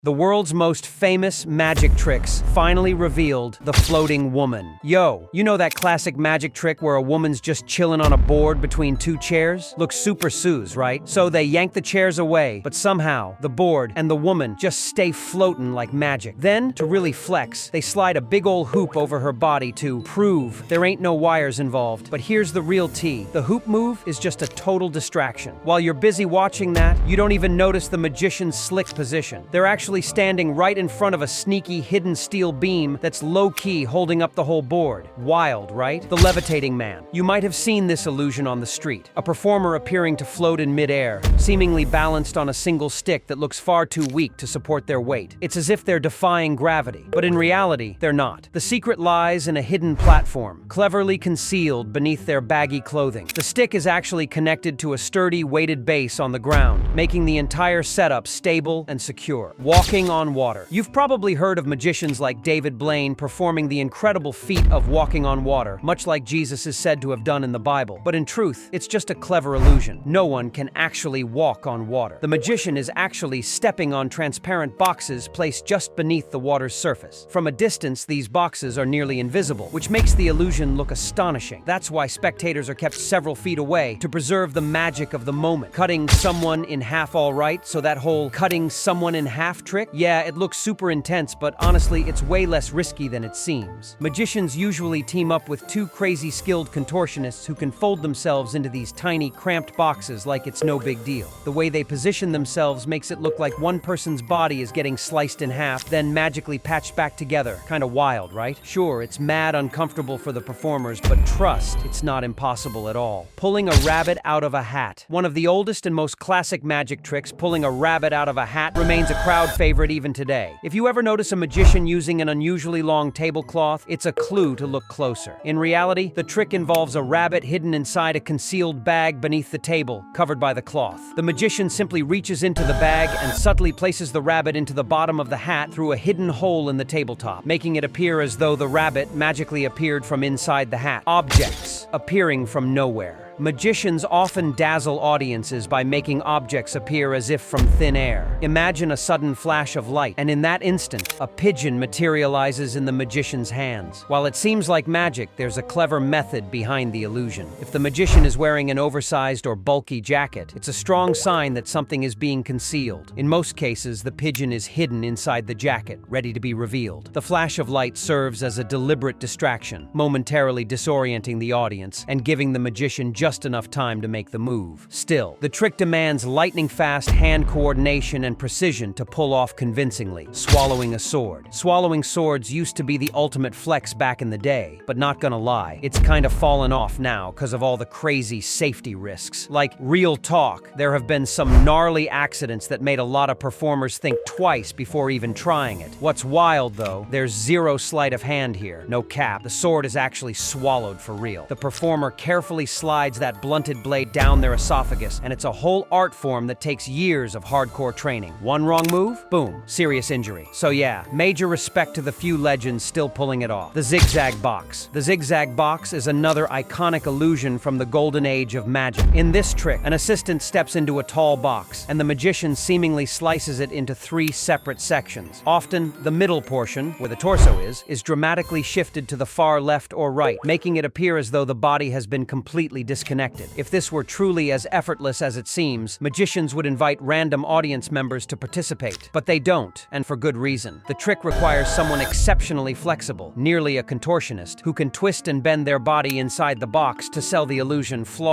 The world's most famous magic tricks finally revealed: the floating woman. Yo, you know that classic magic trick where a woman's just chilling on a board between two chairs? Looks super sus, right? So they yank the chairs away, but somehow the board and the woman just stay floating like magic. Then, to really flex, they slide a big ol' hoop over her body to prove there ain't no wires involved. But here's the real tea: the hoop move is just a total distraction. While you're busy watching that, you don't even notice the magician's slick position. They're actually standing right in front of a sneaky hidden steel beam that's low-key holding up the whole board. Wild, right? The Levitating Man. You might have seen this illusion on the street. A performer appearing to float in midair, seemingly balanced on a single stick that looks far too weak to support their weight. It's as if they're defying gravity, but in reality, they're not. The secret lies in a hidden platform, cleverly concealed beneath their baggy clothing. The stick is actually connected to a sturdy, weighted base on the ground, making the entire setup stable and secure. Walking on water. You've probably heard of magicians like David Blaine performing the incredible feat of walking on water, much like Jesus is said to have done in the Bible. But in truth, it's just a clever illusion. No one can actually walk on water. The magician is actually stepping on transparent boxes placed just beneath the water's surface. From a distance, these boxes are nearly invisible, which makes the illusion look astonishing. That's why spectators are kept several feet away to preserve the magic of the moment. Cutting someone in half all right, so that whole cutting someone in half trick? Yeah, it looks super intense, but honestly, it's way less risky than it seems. Magicians usually team up with two crazy skilled contortionists who can fold themselves into these tiny, cramped boxes like it's no big deal. The way they position themselves makes it look like one person's body is getting sliced in half, then magically patched back together. Kinda wild, right? Sure, it's mad uncomfortable for the performers, but trust, it's not impossible at all. Pulling a rabbit out of a hat. One of the oldest and most classic magic tricks, pulling a rabbit out of a hat, remains a crowd favorite even today. If you ever notice a magician using an unusually long tablecloth, it's a clue to look closer. In reality, the trick involves a rabbit hidden inside a concealed bag beneath the table, covered by the cloth. The magician simply reaches into the bag and subtly places the rabbit into the bottom of the hat through a hidden hole in the tabletop, making it appear as though the rabbit magically appeared from inside the hat. Objects appearing from nowhere. Magicians often dazzle audiences by making objects appear as if from thin air. Imagine a sudden flash of light, and in that instant, a pigeon materializes in the magician's hands. While it seems like magic, there's a clever method behind the illusion. If the magician is wearing an oversized or bulky jacket, it's a strong sign that something is being concealed. In most cases, the pigeon is hidden inside the jacket, ready to be revealed. The flash of light serves as a deliberate distraction, momentarily disorienting the audience and giving the magician just enough time to make the move. Still, the trick demands lightning-fast hand coordination and precision to pull off convincingly. Swallowing a sword. Swallowing swords used to be the ultimate flex back in the day, but not gonna lie, it's kind of fallen off now because of all the crazy safety risks. Like, real talk, there have been some gnarly accidents that made a lot of performers think twice before even trying it. What's wild though, there's zero sleight of hand here. No cap, the sword is actually swallowed for real. The performer carefully slides that blunted blade down their esophagus, and it's a whole art form that takes years of hardcore training. One wrong move, boom, serious injury. So yeah, major respect to the few legends still pulling it off. The zigzag box. The zigzag box is another iconic illusion from the golden age of magic. In this trick, an assistant steps into a tall box, and the magician seemingly slices it into three separate sections. Often, the middle portion, where the torso is dramatically shifted to the far left or right, making it appear as though the body has been completely disconnected. If this were truly as effortless as it seems, magicians would invite random audience members to participate. But they don't, and for good reason. The trick requires someone exceptionally flexible, nearly a contortionist, who can twist and bend their body inside the box to sell the illusion flawlessly.